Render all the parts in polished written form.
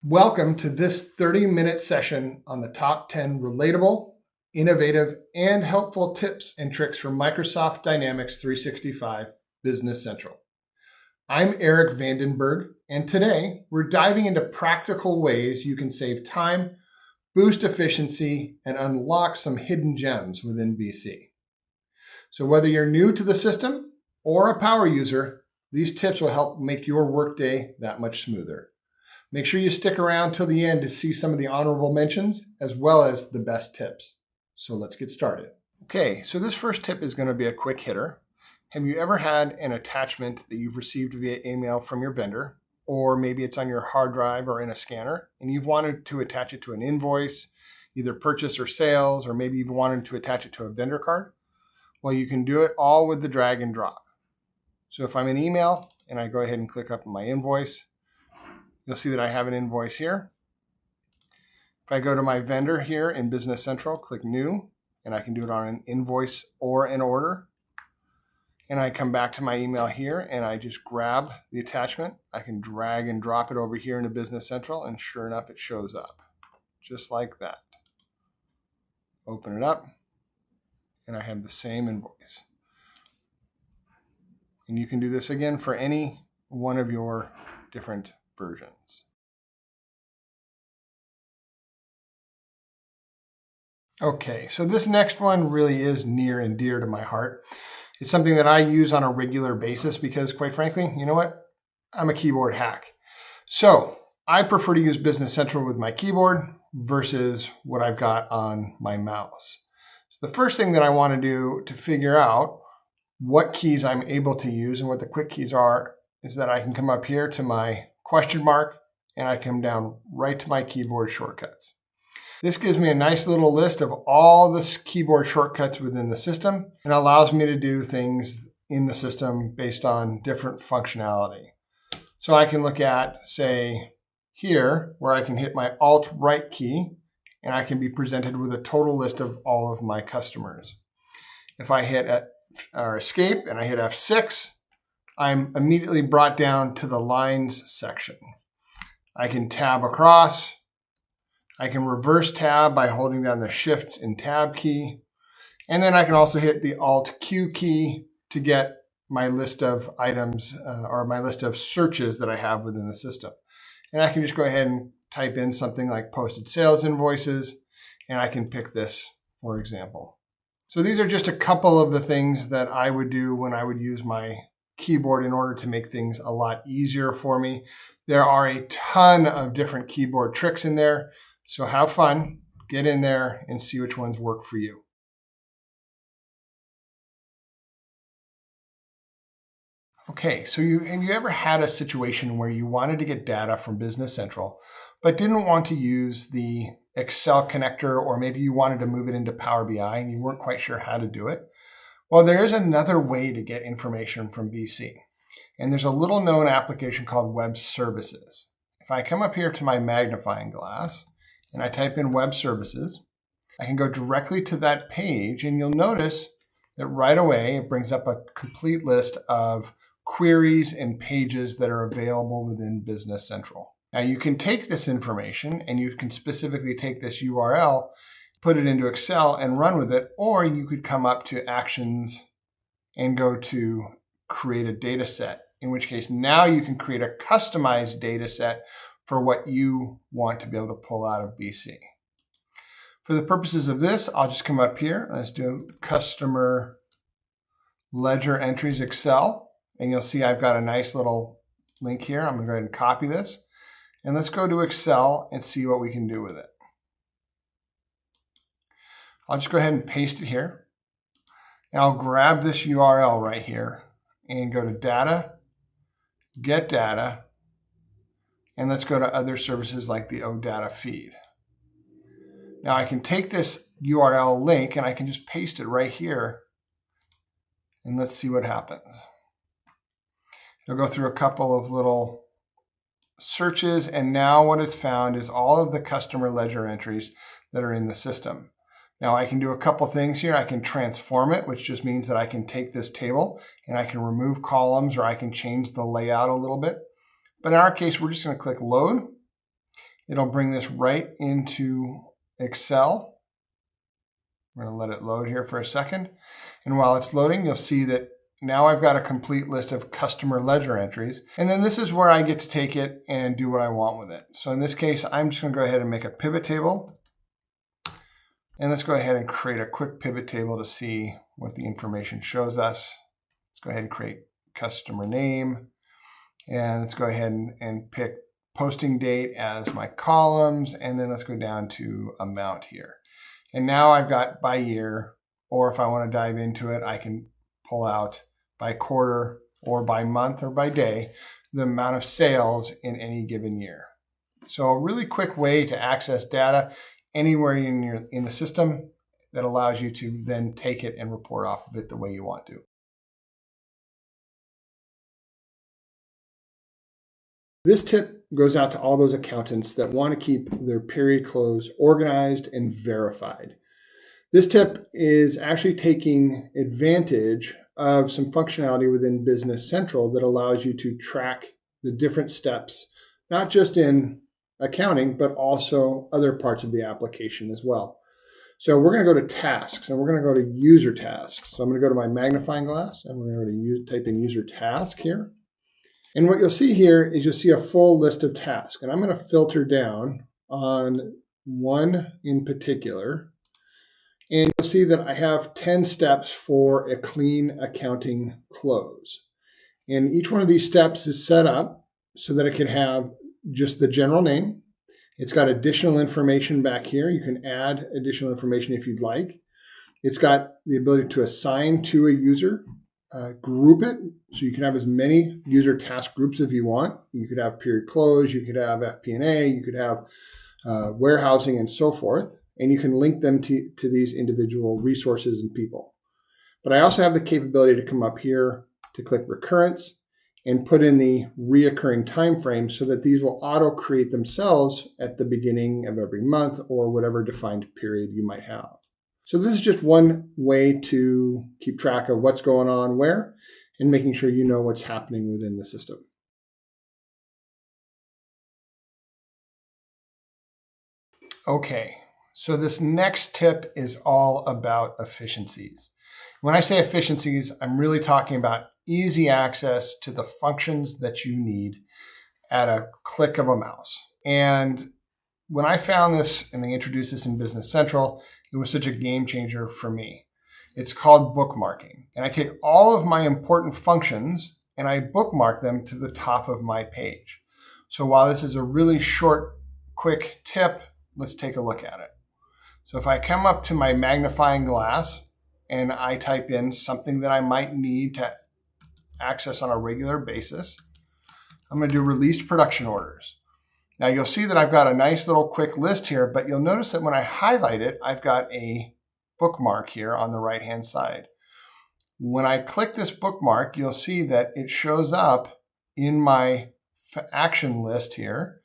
Welcome to this 30-minute session on the top 10 relatable, innovative, and helpful tips and tricks from Microsoft Dynamics 365 Business Central. I'm Eric Vandenberg, and today we're diving into practical ways you can save time, boost efficiency, and unlock some hidden gems within BC. So whether you're new to the system or a power user, these tips will help make your workday that much smoother. Make sure you stick around till the end to see some of the honorable mentions as well as the best tips. So let's get started. Okay, so this first tip is going to be a quick hitter. Have you ever had an attachment that you've received via email from your vendor, or maybe it's on your hard drive or in a scanner, and you've wanted to attach it to an invoice, either purchase or sales, or maybe you've wanted to attach it to a vendor card? Well, you can do it all with the drag and drop. So if I'm in email and I go ahead and click up on my invoice, you'll see that I have an invoice here. If I go to my vendor here in Business Central, click New, and I can do it on an invoice or an order. And I come back to my email here and I just grab the attachment. I can drag and drop it over here into Business Central, and sure enough, it shows up just like that. Open it up, and I have the same invoice. And you can do this again for any one of your different versions. Okay, so this next one really is near and dear to my heart. It's something that I use on a regular basis because, quite frankly, you know what? I'm a keyboard hack. So I prefer to use Business Central with my keyboard versus what I've got on my mouse. So the first thing that I want to do to figure out what keys I'm able to use and what the quick keys are is that I can come up here to my question mark and I come down right to my keyboard shortcuts. This gives me a nice little list of all the keyboard shortcuts within the system and allows me to do things in the system based on different functionality. So I can look at, say, here where I can hit my Alt-right key and I can be presented with a total list of all of my customers. If I hit Escape and I hit F6, I'm immediately brought down to the lines section. I can tab across. I can reverse tab by holding down the Shift and Tab key. And then I can also hit the Alt-Q key to get my list of items or my list of searches that I have within the system. And I can just go ahead and type in something like posted sales invoices, and I can pick this, for example. So these are just a couple of the things that I would do when I would use my keyboard in order to make things a lot easier for me. There are a ton of different keyboard tricks in there, so have fun, get in there, and see which ones work for you. Okay, so have you ever had a situation where you wanted to get data from Business Central, but didn't want to use the Excel connector, or maybe you wanted to move it into Power BI and you weren't quite sure how to do it? Well, there is another way to get information from BC, and there's a little known application called Web Services. If I come up here to my magnifying glass and I type in Web Services, I can go directly to that page, and you'll notice that right away it brings up a complete list of queries and pages that are available within Business Central. Now you can take this information and you can specifically take this URL, put it into Excel and run with it, or you could come up to Actions and go to Create a Data Set, in which case now you can create a customized data set for what you want to be able to pull out of BC. For the purposes of this, I'll just come up here. Let's do Customer Ledger Entries Excel, and you'll see I've got a nice little link here. I'm going to go ahead and copy this, and let's go to Excel and see what we can do with it. I'll just go ahead and paste it here. And I'll grab this URL right here and go to Data, Get Data, and let's go to other services like the OData feed. Now I can take this URL link and I can just paste it right here, and let's see what happens. It'll go through a couple of little searches, and now what it's found is all of the customer ledger entries that are in the system. Now I can do a couple things here. I can transform it, which just means that I can take this table and I can remove columns, or I can change the layout a little bit. But in our case, we're just going to click Load. It'll bring this right into Excel. We're going to let it load here for a second. And while it's loading, you'll see that now I've got a complete list of customer ledger entries. And then this is where I get to take it and do what I want with it. So in this case, I'm just going to go ahead and make a pivot table. And let's go ahead and create a quick pivot table to see what the information shows us. Let's go ahead and create customer name. And let's go ahead and pick posting date as my columns. And then let's go down to amount here. And now I've got by year, or if I want to dive into it, I can pull out by quarter or by month or by day the amount of sales in any given year. So a really quick way to access data anywhere in the system that allows you to then take it and report off of it the way you want to. This tip goes out to all those accountants that want to keep their period close organized and verified. This tip is actually taking advantage of some functionality within Business Central that allows you to track the different steps, not just in accounting, but also other parts of the application as well. So we're going to go to tasks and we're going to go to user tasks. So I'm going to go to my magnifying glass and we're going to type in user task here. And what you'll see here is you'll see a full list of tasks. And I'm going to filter down on one in particular. And you'll see that I have 10 steps for a clean accounting close. And each one of these steps is set up so that it can have just the general name. It's got additional information back here. You can add additional information if you'd like. It's got the ability to assign to a user, group it, so you can have as many user task groups if you want. You could have period close, you could have FP&A, you could have warehousing and so forth. And you can link them to these individual resources and people. But I also have the capability to come up here to click recurrence and put in the reoccurring time frame so that these will auto create themselves at the beginning of every month or whatever defined period you might have. So this is just one way to keep track of what's going on where and making sure you know what's happening within the system. Okay. So this next tip is all about efficiencies. When I say efficiencies, I'm really talking about easy access to the functions that you need at a click of a mouse. And when I found this and they introduced this in Business Central, it was such a game changer for me. It's called bookmarking. And I take all of my important functions and I bookmark them to the top of my page. So while this is a really short, quick tip, let's take a look at it. So if I come up to my magnifying glass and I type in something that I might need to access on a regular basis, I'm going to do released production orders. Now you'll see that I've got a nice little quick list here, but you'll notice that when I highlight it, I've got a bookmark here on the right-hand side. When I click this bookmark, you'll see that it shows up in my action list here,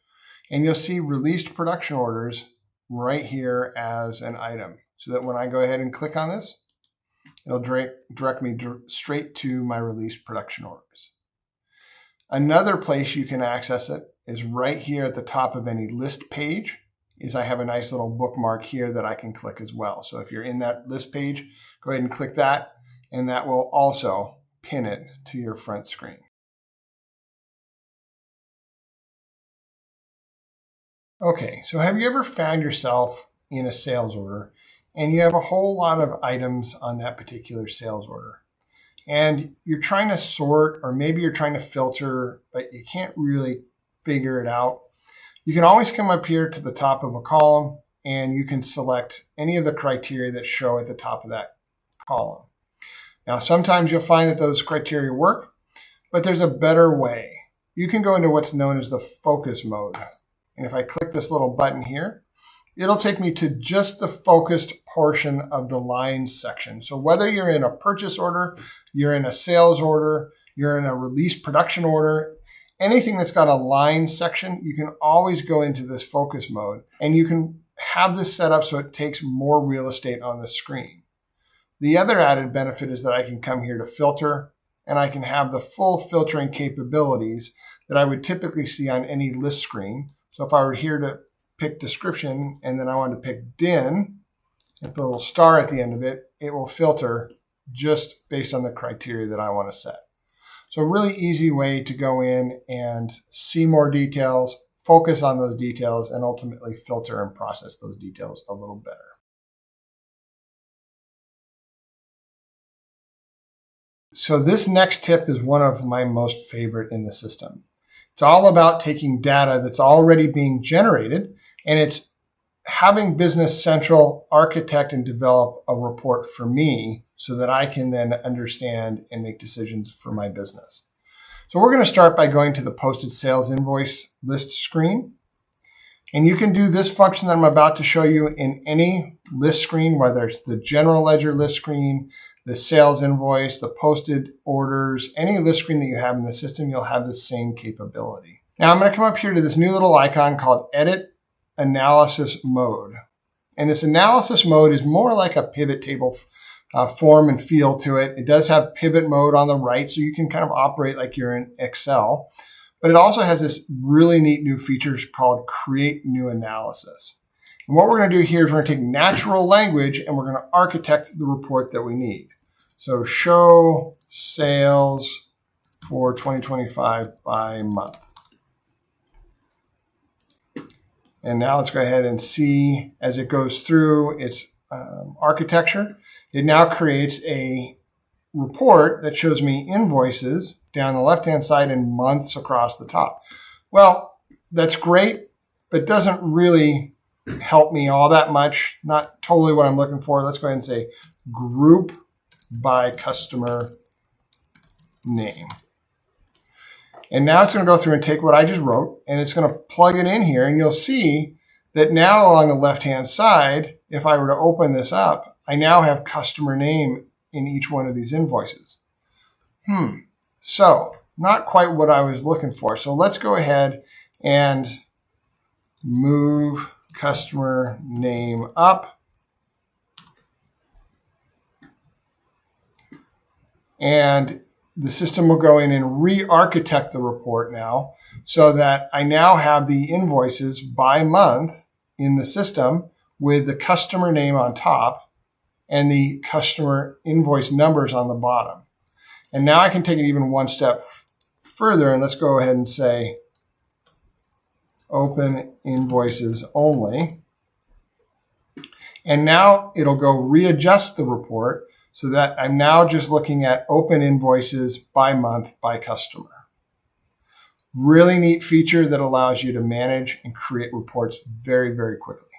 and you'll see released production orders right here as an item. So that when I go ahead and click on this, it'll direct me straight to my released production orders. Another place you can access it is right here at the top of any list page. I have a nice little bookmark here that I can click as well. So if you're in that list page, go ahead and click that, and that will also pin it to your front screen. Okay, so have you ever found yourself in a sales order and you have a whole lot of items on that particular sales order and you're trying to sort, or maybe you're trying to filter, but you can't really figure it out? You can always come up here to the top of a column and you can select any of the criteria that show at the top of that column. Now, sometimes you'll find that those criteria work, but there's a better way. You can go into what's known as the focus mode. And if I click this little button here, it'll take me to just the focused portion of the lines section. So whether you're in a purchase order, you're in a sales order, you're in a release production order, anything that's got a line section, you can always go into this focus mode and you can have this set up so it takes more real estate on the screen. The other added benefit is that I can come here to filter and I can have the full filtering capabilities that I would typically see on any list screen. So if I were here to pick description and then I want to pick DIN and put a little star at the end of it, it will filter just based on the criteria that I want to set. So a really easy way to go in and see more details, focus on those details, and ultimately filter and process those details a little better. So this next tip is one of my most favorite in the system. It's all about taking data that's already being generated, and it's having Business Central architect and develop a report for me so that I can then understand and make decisions for my business. So we're going to start by going to the posted sales invoice list screen. And you can do this function that I'm about to show you in any list screen, whether it's the general ledger list screen, the sales invoice, the posted orders, any list screen that you have in the system, you'll have the same capability. Now I'm going to come up here to this new little icon called Edit Analysis Mode. And this analysis mode is more like a pivot table form and feel to it. It does have pivot mode on the right, so you can kind of operate like you're in Excel. But it also has this really neat new feature called Create New Analysis. And what we're going to do here is we're going to take natural language and we're going to architect the report that we need. So show sales for 2025 by month. And now let's go ahead and see as it goes through its architecture. It now creates a report that shows me invoices down the left-hand side and months across the top. Well, that's great, but doesn't really help me all that much. Not totally what I'm looking for. Let's go ahead and say group by customer name. And now it's going to go through and take what I just wrote, and it's going to plug it in here, and you'll see that now along the left-hand side, if I were to open this up, I now have customer name in each one of these invoices. So not quite what I was looking for. So let's go ahead and move customer name up. And the system will go in and re-architect the report now so that I now have the invoices by month in the system with the customer name on top and the customer invoice numbers on the bottom. And now I can take it even one step further, and let's go ahead and say open invoices only. And now it'll go readjust the report so that I'm now just looking at open invoices by month by customer. Really neat feature that allows you to manage and create reports very, very quickly.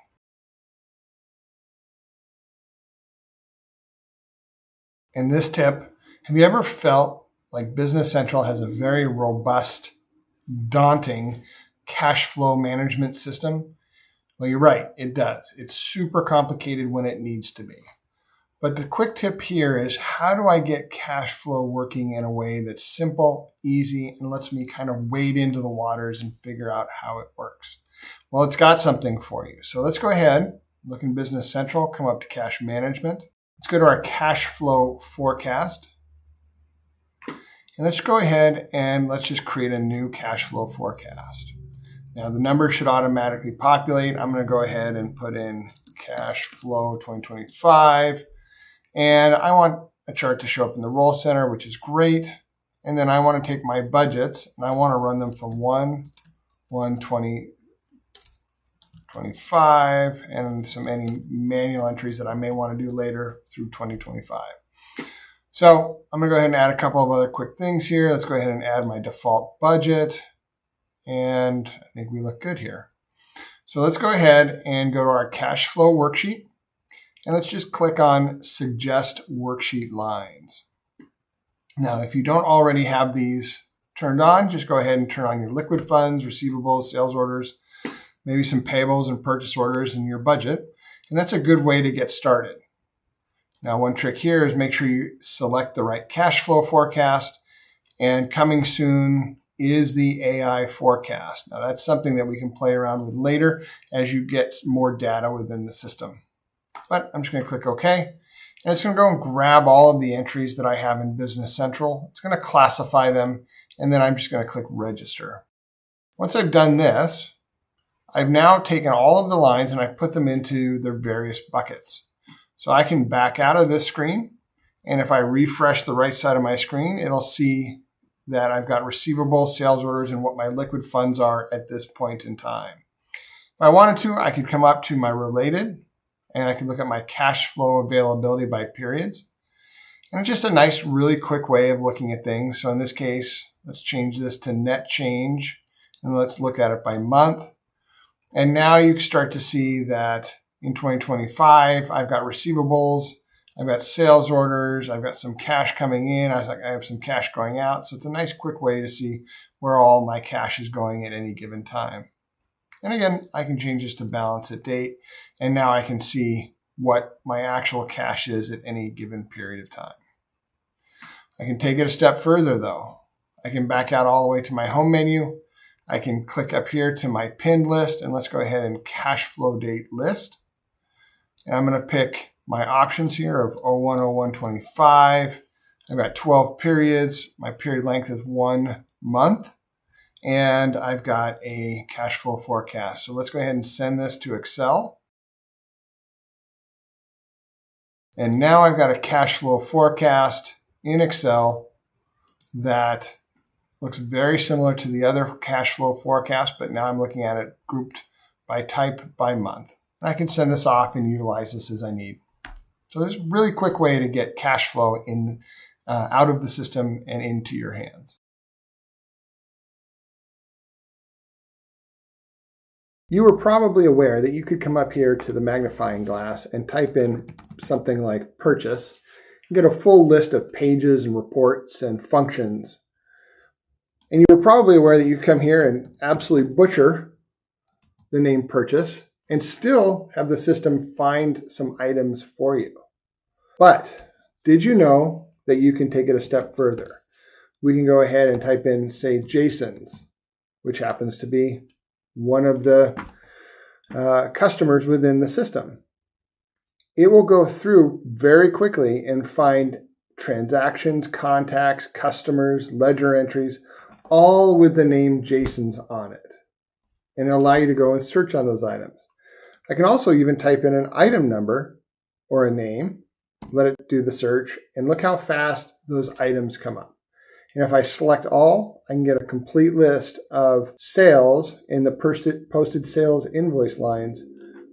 And this tip, have you ever felt like Business Central has a very robust, daunting cash flow management system? Well, you're right, it does. It's super complicated when it needs to be. But the quick tip here is, how do I get cash flow working in a way that's simple, easy, and lets me kind of wade into the waters and figure out how it works? Well, it's got something for you. So let's go ahead, look in Business Central, come up to Cash Management. Let's go to our cash flow forecast. And let's go ahead and let's just create a new cash flow forecast. Now the numbers should automatically populate. I'm going to go ahead and put in cash flow 2025. And I want a chart to show up in the Roll Center, which is great. And then I want to take my budgets and I want to run them from 1/1/2025 and any manual entries that I may want to do later through 2025. So I'm going to go ahead and add a couple of other quick things here. Let's go ahead and add my default budget. And I think we look good here. So let's go ahead and go to our cash flow worksheet. And let's just click on Suggest Worksheet Lines. Now, if you don't already have these turned on, just go ahead and turn on your liquid funds, receivables, sales orders, maybe some payables and purchase orders in your budget. And that's a good way to get started. Now, one trick here is make sure you select the right cash flow forecast. And coming soon is the AI forecast. Now, that's something that we can play around with later as you get more data within the system. But I'm just going to click OK. And it's going to go and grab all of the entries that I have in Business Central. It's going to classify them. And then I'm just going to click Register. Once I've done this, I've now taken all of the lines and I've put them into their various buckets. So I can back out of this screen, and if I refresh the right side of my screen, it'll see that I've got receivables, sales orders, and what my liquid funds are at this point in time. If I wanted to, I could come up to my related, and I can look at my cash flow availability by periods. And it's just a nice, really quick way of looking at things. So in this case, let's change this to net change, and let's look at it by month. And now you start to see that in 2025, I've got receivables, I've got sales orders, I've got some cash coming in, I have some cash going out. So it's a nice quick way to see where all my cash is going at any given time. And again, I can change this to balance at date, and now I can see what my actual cash is at any given period of time. I can take it a step further though. I can back out all the way to my home menu. I can click up here to my pinned list, and let's go ahead and cash flow date list. And I'm going to pick my options here of 01/01/25. I've got 12 periods. My period length is 1 month. And I've got a cash flow forecast. So let's go ahead and send this to Excel. And now I've got a cash flow forecast in Excel that looks very similar to the other cash flow forecast, but now I'm looking at it grouped by type by month. And I can send this off and utilize this as I need. So this is a really quick way to get cash flow in out of the system and into your hands. You were probably aware that you could come up here to the magnifying glass and type in something like purchase and get a full list of pages and reports and functions. And you were probably aware that you come here and absolutely butcher the name purchase and still have the system find some items for you. But did you know that you can take it a step further? We can go ahead and type in, say, Jason's, which happens to be one of the customers within the system. It will go through very quickly and find transactions, contacts, customers, ledger entries, all with the name Jason's on it. And it'll allow you to go and search on those items. I can also even type in an item number or a name, let it do the search, and look how fast those items come up. And if I select all, I can get a complete list of sales in the posted sales invoice lines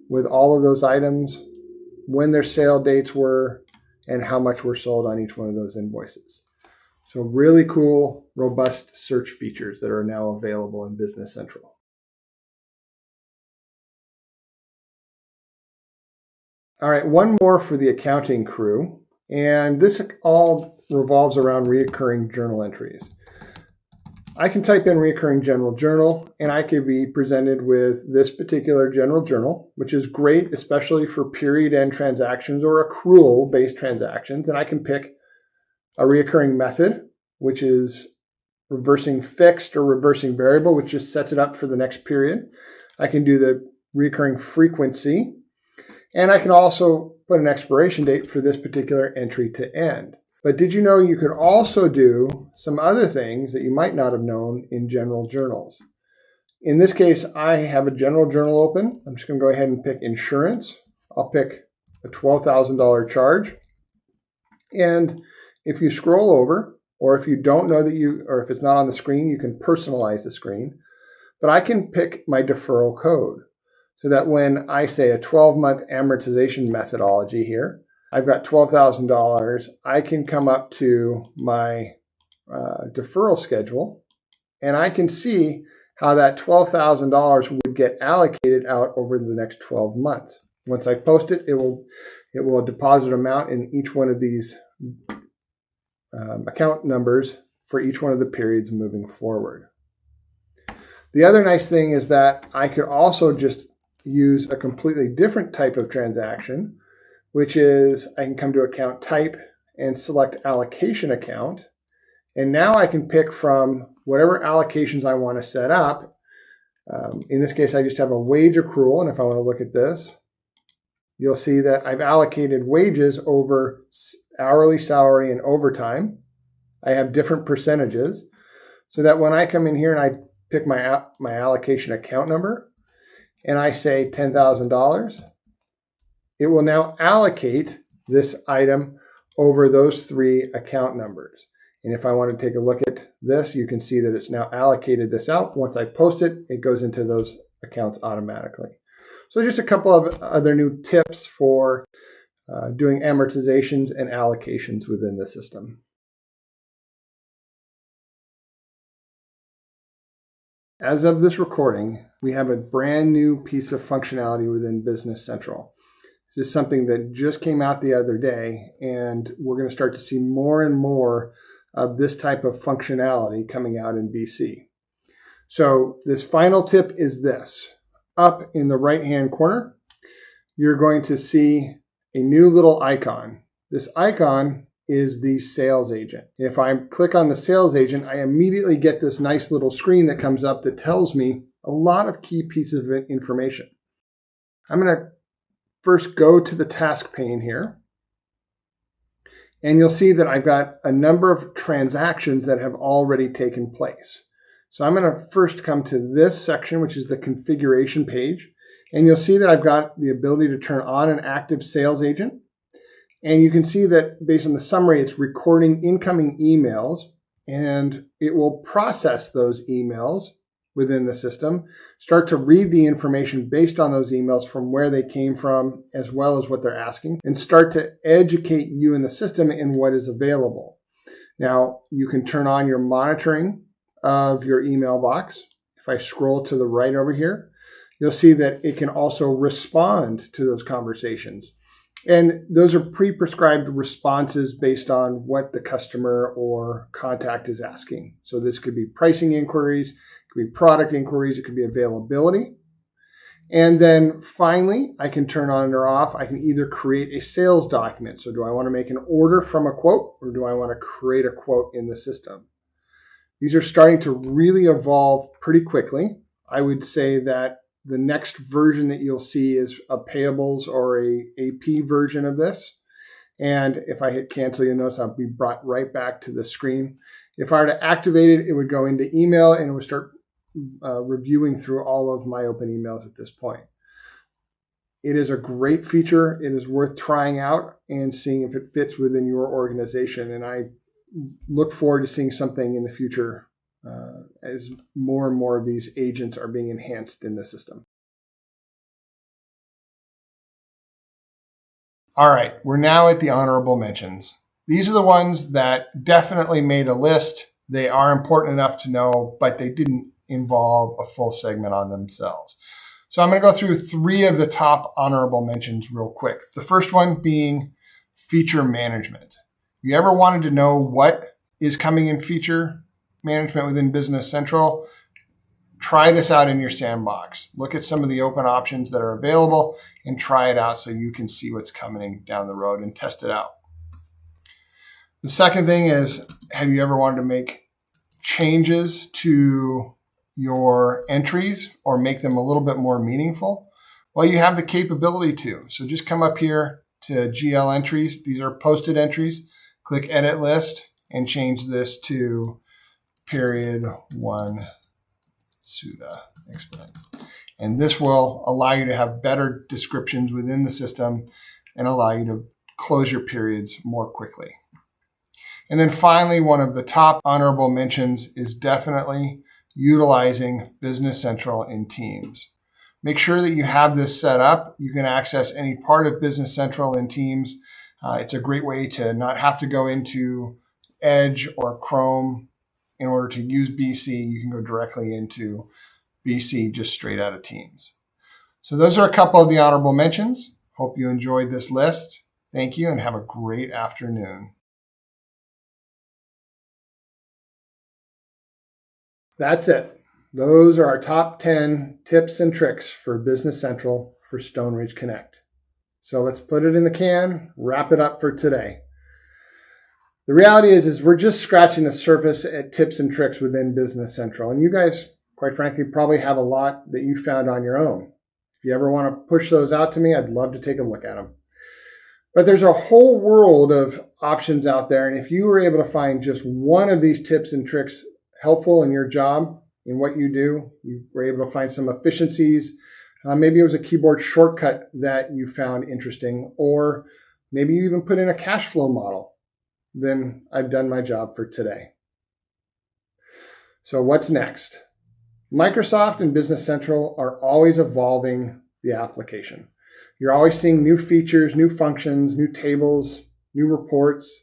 with all of those items, when their sale dates were, and how much were sold on each one of those invoices. So really cool, robust search features that are now available in Business Central. All right, one more for the accounting crew, and this all revolves around recurring journal entries. I can type in recurring general journal, and I could be presented with this particular general journal, which is great, especially for period end transactions or accrual-based transactions. And I can pick a recurring method, which is reversing fixed or reversing variable, which just sets it up for the next period. I can do the recurring frequency, and I can also put an expiration date for this particular entry to end. But did you know you could also do some other things that you might not have known in general journals? In this case, I have a general journal open. I'm just going to go ahead and pick insurance. I'll pick a $12,000 charge. And if you scroll over, or if you don't know that or if it's not on the screen, you can personalize the screen. But I can pick my deferral code so that when I say a 12-month amortization methodology here, I've got $12,000, I can come up to my deferral schedule, and I can see how that $12,000 would get allocated out over the next 12 months. Once I post it, it will deposit amount in each one of these account numbers for each one of the periods moving forward. The other nice thing is that I could also just use a completely different type of transaction, which is I can come to account type and select allocation account. And now I can pick from whatever allocations I want to set up. In this case, I just have a wage accrual. And if I want to look at this, you'll see that I've allocated wages over hourly salary and overtime. I have different percentages so that when I come in here and I pick my allocation account number, and I say $10,000, it will now allocate this item over those 3 account numbers. And if I want to take a look at this, you can see that it's now allocated this out. Once I post it, it goes into those accounts automatically. So just a couple of other new tips for doing amortizations and allocations within the system. As of this recording, we have a brand new piece of functionality within Business Central. This is something that just came out the other day, and we're going to start to see more and more of this type of functionality coming out in BC. So this final tip is this. Up in the right-hand corner, you're going to see a new little icon. This icon is the sales agent. If I click on the sales agent, I immediately get this nice little screen that comes up that tells me a lot of key pieces of information. I'm going to first go to the task pane here. And you'll see that I've got a number of transactions that have already taken place. So I'm going to first come to this section, which is the configuration page. And you'll see that I've got the ability to turn on an active sales agent. And you can see that based on the summary, it's recording incoming emails, and it will process those emails within the system, start to read the information based on those emails from where they came from, as well as what they're asking, and start to educate you in the system in what is available. Now, you can turn on your monitoring of your email box. If I scroll to the right over here, you'll see that it can also respond to those conversations. And those are pre-prescribed responses based on what the customer or contact is asking. So this could be pricing inquiries, it could be product inquiries, it could be availability. And then finally, I can turn on or off. I can either create a sales document. So do I want to make an order from a quote, or do I want to create a quote in the system? These are starting to really evolve pretty quickly. I would say that the next version that you'll see is a payables or a AP version of this. And if I hit cancel, you'll notice I'll be brought right back to the screen. If I were to activate it, it would go into email and it would start reviewing through all of my open emails at this point. It is a great feature. It is worth trying out and seeing if it fits within your organization. And I look forward to seeing something in the future as more and more of these agents are being enhanced in the system. All right, we're now at the honorable mentions. These are the ones that definitely made a list. They are important enough to know, but they didn't involve a full segment on themselves. So I'm going to go through 3 of the top honorable mentions real quick. The first one being feature management. If you ever wanted to know what is coming in feature management within Business Central, try this out in your sandbox. Look at some of the open options that are available and try it out so you can see what's coming down the road and test it out. The second thing is, have you ever wanted to make changes to your entries or make them a little bit more meaningful? Well, you have the capability to. So just come up here to GL entries. These are posted entries. Click Edit List and change this to period 1 SUDA expense. And this will allow you to have better descriptions within the system and allow you to close your periods more quickly. And then finally, one of the top honorable mentions is definitely utilizing Business Central in Teams. Make sure that you have this set up. You can access any part of Business Central in Teams. It's a great way to not have to go into Edge or Chrome in order to use BC. You can go directly into BC just straight out of Teams. So those are a couple of the honorable mentions. Hope you enjoyed this list. Thank you and have a great afternoon. That's it. Those are our top 10 tips and tricks for Business Central for Stoneridge Connect. So let's put it in the can, wrap it up for today. The reality is we're just scratching the surface at tips and tricks within Business Central. And you guys, quite frankly, probably have a lot that you found on your own. If you ever want to push those out to me, I'd love to take a look at them. But there's a whole world of options out there. And if you were able to find just one of these tips and tricks helpful in your job, in what you do, you were able to find some efficiencies, Maybe it was a keyboard shortcut that you found interesting, or maybe you even put in a cash flow model. Then I've done my job for today. So what's next? Microsoft and Business Central are always evolving the application. You're always seeing new features, new functions, new tables, new reports.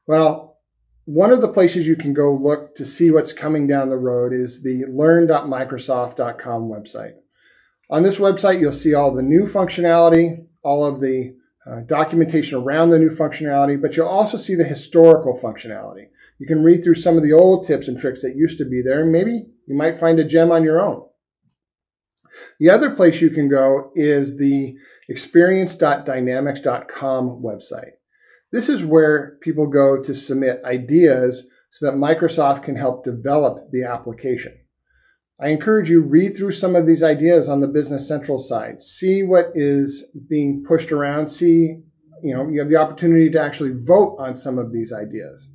Well, one of the places you can go look to see what's coming down the road is the learn.microsoft.com website. On this website, you'll see all the new functionality, all of the documentation around the new functionality, but you'll also see the historical functionality. You can read through some of the old tips and tricks that used to be there, and maybe you might find a gem on your own. The other place you can go is the experience.dynamics.com website. This is where people go to submit ideas so that Microsoft can help develop the application. I encourage you, read through some of these ideas on the Business Central side. See what is being pushed around. See, you have the opportunity to actually vote on some of these ideas.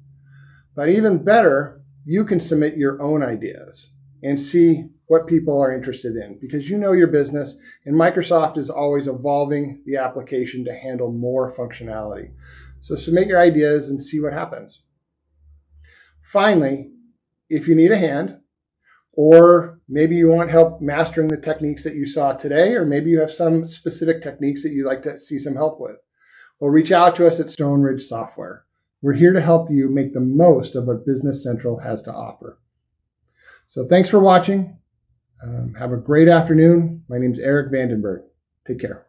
But even better, you can submit your own ideas and see what people are interested in, because you know your business, and Microsoft is always evolving the application to handle more functionality. So submit your ideas and see what happens. Finally, if you need a hand, or maybe you want help mastering the techniques that you saw today, or maybe you have some specific techniques that you'd like to see some help with, well, reach out to us at Stoneridge Software. We're here to help you make the most of what Business Central has to offer. So thanks for watching. Have a great afternoon. My name's Eric Vandenberg. Take care.